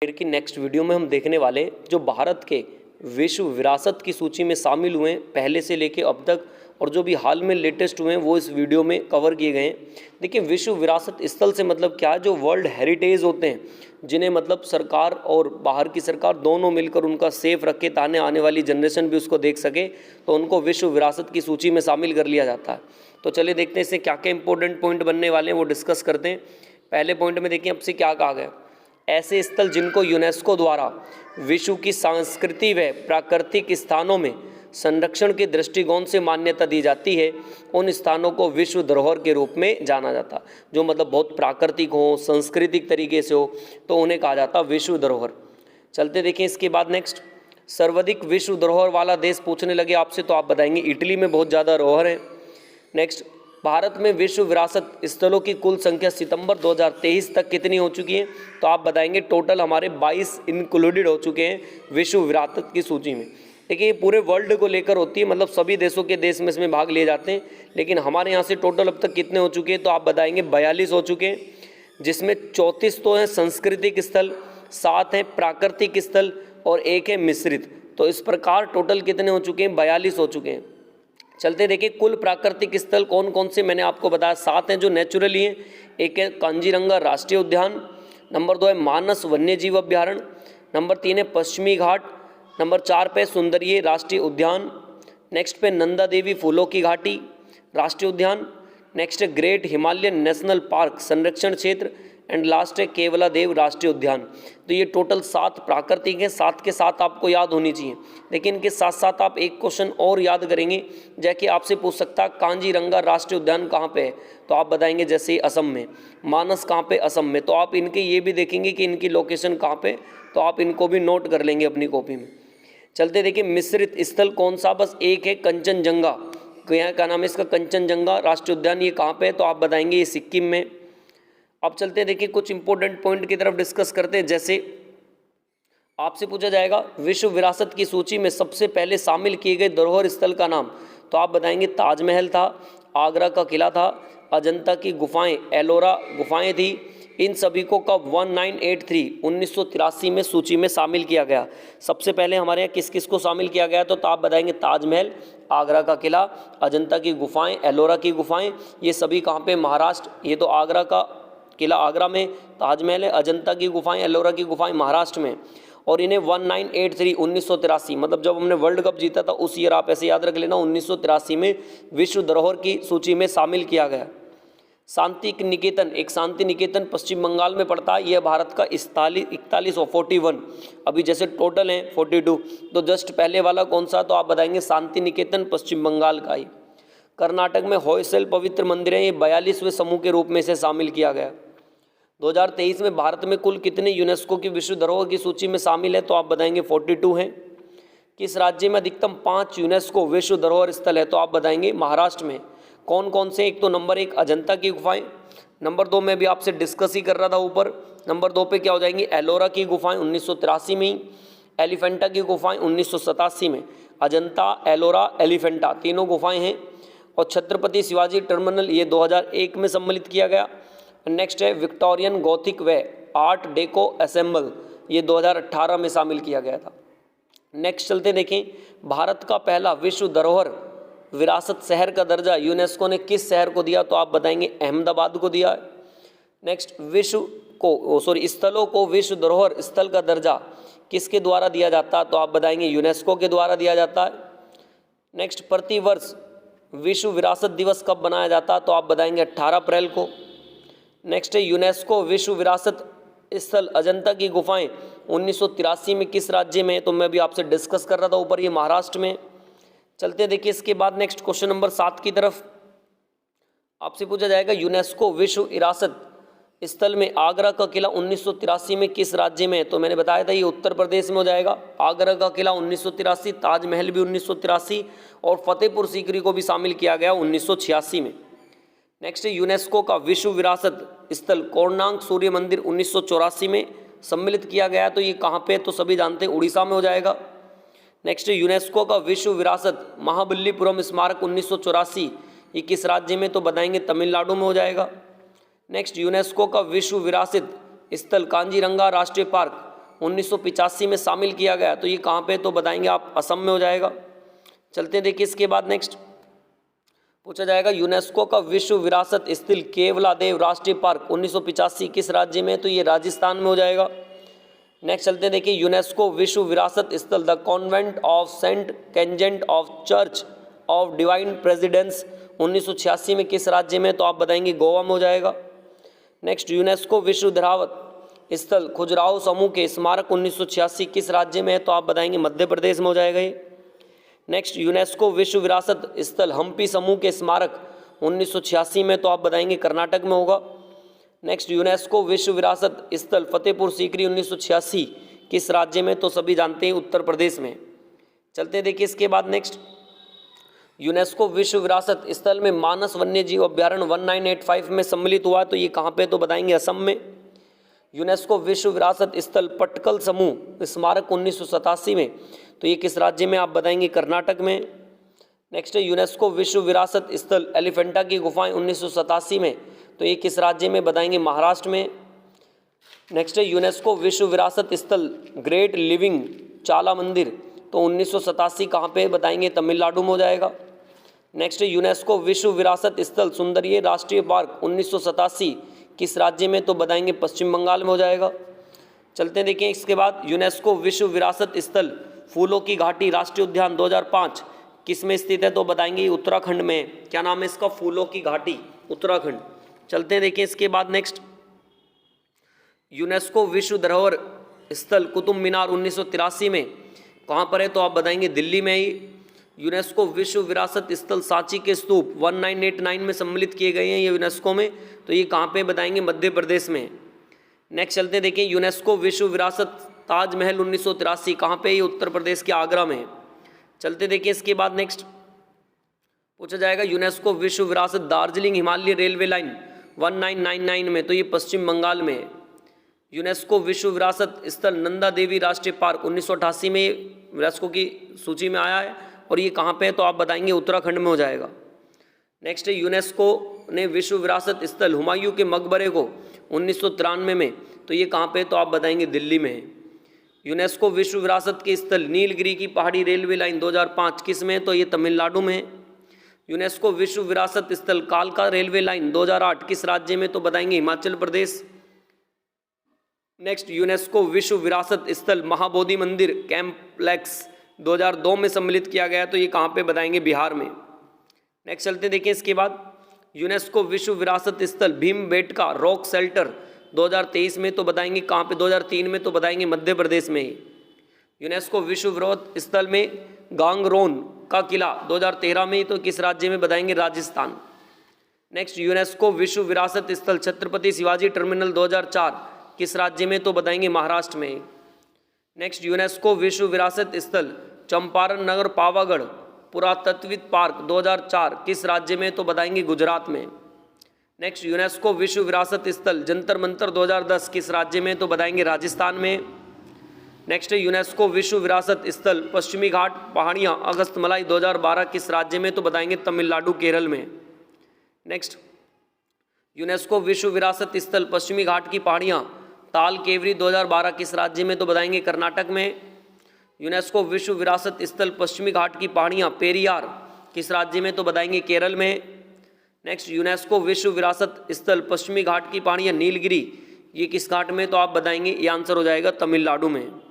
फिर की next video में हम देखने वाले जो भारत के विश्व विरासत की सूची में शामिल हुए पहले से लेके अब तक, और जो भी हाल में लेटेस्ट हुए हैं वो इस वीडियो में कवर किए गए हैं। देखिए, विश्व विरासत स्थल से मतलब क्या है, जो वर्ल्ड हेरिटेज होते हैं, जिन्हें मतलब सरकार और बाहर की सरकार दोनों मिलकर उनका सेफ रखे ताने आने वाली जनरेशन भी उसको देख सके, तो उनको विश्व विरासत की सूची में शामिल कर लिया जाता है। तो चलिए देखते हैं इससे क्या क्या इंपॉर्टेंट पॉइंट बनने वाले हैं, वो डिस्कस करते हैं। पहले पॉइंट में देखिए आपसे क्या कहा गया, ऐसे स्थल जिनको यूनेस्को द्वारा विश्व की सांस्कृतिक व प्राकृतिक स्थानों में संरक्षण के दृष्टिकोण से मान्यता दी जाती है, उन स्थानों को विश्व धरोहर के रूप में जाना जाता। जो मतलब बहुत प्राकृतिक हो, सांस्कृतिक तरीके से हो, तो उन्हें कहा जाता विश्व धरोहर। चलते देखें इसके बाद नेक्स्ट, सर्वाधिक विश्व धरोहर वाला देश पूछने लगे आपसे, तो आप बताएंगे इटली में बहुत ज़्यादा धरोहर है। नेक्स्ट, भारत में विश्व विरासत स्थलों की कुल संख्या सितंबर 2023 तक कितनी हो चुकी है, तो आप बताएंगे टोटल हमारे 22 इंक्लूडेड हो चुके हैं विश्व विरासत की सूची में। देखिए, ये पूरे वर्ल्ड को लेकर होती है, मतलब सभी देशों के देश में इसमें भाग लिए जाते हैं, लेकिन हमारे यहाँ से टोटल अब तक कितने हो चुके हैं, तो आप बताएंगे 42 हो चुके हैं, जिसमें 34 तो हैं सांस्कृतिक स्थल, 7 हैं प्राकृतिक स्थल और 1 है मिश्रित। तो इस प्रकार टोटल कितने हो चुके हैं, 42 हो चुके हैं। चलते देखिए, कुल प्राकृतिक स्थल कौन कौन से मैंने आपको बताया, 7 हैं जो नेचुरली हैं। 1 है कांजीरंगा राष्ट्रीय उद्यान, नंबर 2 है मानस वन्यजीव अभ्यारण्य, नंबर 3 है पश्चिमी घाट, नंबर 4 पे सुंदरिये राष्ट्रीय उद्यान, नेक्स्ट पे नंदा देवी फूलों की घाटी राष्ट्रीय उद्यान, नेक्स्ट है ग्रेट हिमालयन नेशनल पार्क संरक्षण क्षेत्र, एंड लास्ट है केवला देव राष्ट्रीय उद्यान। तो ये टोटल 7 प्राकृतिक हैं, 7 के 7 आपको याद होनी चाहिए। लेकिन इनके साथ साथ आप एक क्वेश्चन और याद करेंगे, जैसे आपसे पूछ सकता है कांजीरंगा राष्ट्रीय उद्यान कहाँ पे है, तो आप बताएंगे जैसे असम में, मानस कहाँ पे, असम में। तो आप इनके ये भी देखेंगे कि इनकी लोकेशन कहाँ पे, तो आप इनको भी नोट कर लेंगे अपनी कॉपी में। चलते देखिए, मिश्रित स्थल कौन सा, बस एक है कंचनजंगा। यहाँ का नाम है इसका कंचनजंगा राष्ट्रीय उद्यान, ये कहाँ पे है, तो आप बताएंगे ये सिक्किम में। अब चलते हैं देखिए, कुछ इंपॉर्टेंट पॉइंट की तरफ डिस्कस करते हैं। जैसे आपसे पूछा जाएगा विश्व विरासत की सूची में सबसे पहले शामिल किए गए धरोहर स्थल का नाम, तो आप बताएंगे ताजमहल था, आगरा का किला था, अजंता की गुफाएं, एलोरा गुफाएं थी। इन सभी को कब 1983 में सूची में शामिल किया गया। सबसे पहले हमारे यहाँ किस किस को शामिल किया गया, तो आप बताएंगे ताजमहल, आगरा का किला, अजंता की गुफाएं, एलोरा की गुफाएं। ये सभी कहाँ पे, महाराष्ट्र। ये तो आगरा का किला आगरा में, ताजमहल है, अजंता की गुफाएं, एलोरा की गुफाएं महाराष्ट्र में। और इन्हें 1983 मतलब जब हमने वर्ल्ड कप जीता था उस ईयर, आप ऐसे याद रख लेना, 1983 में विश्व धरोहर की सूची में शामिल किया गया। शांति निकेतन, एक शांति निकेतन पश्चिम बंगाल में पड़ता है। यह भारत का 41 और 41, अभी जैसे टोटल हैं 42, तो जस्ट पहले वाला कौन सा, तो आप बताएंगे शांति निकेतन पश्चिम बंगाल का ही। कर्नाटक में होयसल पवित्र मंदिर है, ये 42वें समूह के रूप में इसे शामिल किया गया। 2023 में भारत में कुल कितने यूनेस्को की विश्व धरोहर की सूची में शामिल है, तो आप बताएंगे 42 हैं। किस राज्य में अधिकतम 5 यूनेस्को विश्व धरोहर स्थल है, तो आप बताएंगे महाराष्ट्र में। कौन कौन से, एक तो नंबर 1 अजंता की गुफाएं, नंबर 2 में भी आपसे डिस्कस ही कर रहा था ऊपर, नंबर 2 पे क्या हो जाएंगी, एलोरा की गुफाएं 1983 में ही, एलिफेंटा की गुफाएं 1987 में। अजंता, एलोरा, एलिफेंटा तीनों गुफाएं हैं। और छत्रपति शिवाजी टर्मिनल, ये 2001 में सम्मिलित किया गया। नेक्स्ट है विक्टोरियन गॉथिक व आर्ट डेको असेंबल, ये 2018 में शामिल किया गया था। नेक्स्ट चलते देखें, भारत का पहला विश्व धरोहर विरासत शहर का दर्जा यूनेस्को ने किस शहर को दिया, तो आप बताएंगे अहमदाबाद को दिया है। नेक्स्ट, स्थलों को विश्व धरोहर स्थल का दर्जा किसके द्वारा दिया जाता है, तो आप बताएंगे यूनेस्को के द्वारा दिया जाता है। नेक्स्ट, प्रतिवर्ष विश्व विरासत दिवस कब बनाया जाता है, तो आप बताएंगे 18 अप्रैल को। नेक्स्ट है यूनेस्को विश्व विरासत स्थल अजंता की गुफाएं 1983 में किस राज्य में है, तो मैं भी आपसे डिस्कस कर रहा था ऊपर, ये महाराष्ट्र में। चलते देखिए इसके बाद नेक्स्ट क्वेश्चन नंबर 7 की तरफ। आपसे पूछा जाएगा यूनेस्को विश्व विरासत स्थल में आगरा का किला 1983 में किस राज्य में है, तो मैंने बताया था ये उत्तर प्रदेश में हो जाएगा। आगरा का किला 1983, ताजमहल भी 1983 और फतेहपुर सीकरी को भी शामिल किया गया 1986 में। नेक्स्ट है यूनेस्को का विश्व विरासत स्थल कोणार्क सूर्य मंदिर 1984 में सम्मिलित किया गया, तो ये कहाँ पे, तो सभी जानते हैं उड़ीसा में हो जाएगा। नेक्स्ट है यूनेस्को का विश्व विरासत महाबलीपुरम स्मारक 1984, ये किस राज्य में, तो बताएंगे तमिलनाडु में हो जाएगा। नेक्स्ट, यूनेस्को का विश्व विरासत स्थल कांजीरंगा राष्ट्रीय पार्क 1985 में शामिल किया गया, तो ये कहाँ पे, तो बताएंगे आप असम में हो जाएगा। चलते हैं देखिए इसके बाद नेक्स्ट पूछा जाएगा यूनेस्को का विश्व विरासत स्थल केवलादेव राष्ट्रीय पार्क 1985 किस राज्य में, तो ये राजस्थान में हो जाएगा। नेक्स्ट चलते हैं देखिए यूनेस्को विश्व विरासत स्थल द कॉन्वेंट ऑफ सेंट कैंजेंट of church of divine providence 1986 में किस राज्य में, तो आप बताएंगे गोवा में हो जाएगा। नेक्स्ट यूनेस्को विश्व धरावत स्थल खजुराहो समूह के स्मारक 1986 किस राज्य में है, तो आप बताएंगे मध्य प्रदेश में हो जाएगा ये। नेक्स्ट यूनेस्को विश्व विरासत स्थल हम्पी समूह के स्मारक 1986 में, तो आप बताएंगे कर्नाटक में होगा। नेक्स्ट यूनेस्को विश्व विरासत स्थल फतेहपुर सीकरी 1986 किस राज्य में, तो सभी जानते हैं उत्तर प्रदेश में। चलते हैं देखिए इसके बाद नेक्स्ट यूनेस्को विश्व विरासत स्थल में मानस वन्य जीव अभ्यारण्य 1985 में सम्मिलित हुआ, तो ये कहाँ पे, तो बताएंगे असम में। यूनेस्को विश्व विरासत स्थल पटकल समूह स्मारक 1987 में, तो ये किस राज्य में, आप बताएंगे कर्नाटक में। नेक्स्ट है यूनेस्को विश्व विरासत स्थल एलिफेंटा की गुफाएं 1987 में, तो ये किस राज्य में, बताएंगे महाराष्ट्र में। नेक्स्ट है यूनेस्को विश्व विरासत स्थल ग्रेट लिविंग चाला मंदिर, तो 1987 कहाँ पे, बताएंगे तमिलनाडु में हो जाएगा। नेक्स्ट है यूनेस्को विश्व विरासत स्थल सुंदरिये राष्ट्रीय पार्क 1987 किस राज्य में, तो बताएंगे पश्चिम बंगाल में हो जाएगा। चलते हैं देखिए इसके बाद यूनेस्को विश्व विरासत स्थल फूलों की घाटी राष्ट्रीय उद्यान 2005 किस में स्थित है, तो बताएंगे उत्तराखंड में। क्या नाम है इसका, फूलों की घाटी उत्तराखंड। चलते हैं देखिए इसके बाद नेक्स्ट यूनेस्को विश्व धरोहर स्थल कुतुब मीनार 1983 में कहाँ पर है, तो आप बताएंगे दिल्ली में ही। यूनेस्को विश्व विरासत स्थल सांची के स्तूप 1989 में सम्मिलित किए गए हैं ये यूनेस्को में, तो ये कहाँ पे, बताएंगे मध्य प्रदेश में। नेक्स्ट चलते हैं देखिए यूनेस्को विश्व विरासत ताजमहल 1983 कहाँ पे, ये उत्तर प्रदेश के आगरा में। चलते देखिए इसके बाद नेक्स्ट पूछा जाएगा यूनेस्को विश्व विरासत दार्जिलिंग हिमालय रेलवे लाइन 1999 में, तो ये पश्चिम बंगाल में है। यूनेस्को विश्व विरासत स्थल नंदा देवी राष्ट्रीय पार्क 1988 में यूनेस्को की सूची में आया है, और ये कहाँ पे है, तो आप बताएंगे उत्तराखंड में हो जाएगा। नेक्स्ट है यूनेस्को ने विश्व विरासत स्थल हुमायूं के मकबरे को 1993 में, तो ये कहाँ पे, तो आप बताएंगे दिल्ली में है। यूनेस्को विश्व विरासत के स्थल नीलगिरी की पहाड़ी रेलवे लाइन 2005 किस में है, तो ये तमिलनाडु में है। यूनेस्को विश्व विरासत स्थल कालका रेलवे लाइन 2008 किस राज्य में, तो बताएंगे हिमाचल प्रदेश। नेक्स्ट यूनेस्को विश्व विरासत स्थल महाबोधि मंदिर कैम्पलेक्स 2002 में सम्मिलित किया गया, तो ये कहाँ पे, बताएंगे बिहार में। नेक्स्ट चलते देखिए इसके बाद यूनेस्को विश्व विरासत स्थल भीमबेटका रॉक शेल्टर 2023 में, तो बताएंगे कहाँ पे, 2003 में, तो बताएंगे मध्य प्रदेश में ही। यूनेस्को विश्व विरासत स्थल में गांगरोन का किला 2013 में, तो किस राज्य में, बताएंगे राजस्थान। नेक्स्ट यूनेस्को विश्व विरासत स्थल छत्रपति शिवाजी टर्मिनल 2004 किस राज्य में, तो बताएंगे महाराष्ट्र में। नेक्स्ट यूनेस्को विश्व विरासत स्थल चंपारण नगर पावागढ़ पुरातत्विक पार्क 2004 किस राज्य में, तो बताएंगे गुजरात में। नेक्स्ट यूनेस्को विश्व विरासत स्थल जंतर मंतर 2010 किस राज्य में, तो बताएंगे राजस्थान में। नेक्स्ट है यूनेस्को विश्व विरासत स्थल पश्चिमी घाट पहाड़ियाँ अगस्तमलाई 2012 किस राज्य में, तो बताएंगे तमिलनाडु केरल में। नेक्स्ट यूनेस्को विश्व विरासत स्थल पश्चिमी घाट की पहाड़ियाँ ताल केवरी 2012 किस राज्य में, तो बताएंगे कर्नाटक में। यूनेस्को विश्व विरासत स्थल पश्चिमी घाट की पहाड़ियाँ पेरियार किस राज्य में, तो बताएंगे केरल में। नेक्स्ट यूनेस्को विश्व विरासत स्थल पश्चिमी घाट की पहाड़ियाँ नीलगिरी, ये किस घाट में, तो आप बताएंगे ये आंसर हो जाएगा तमिलनाडु में।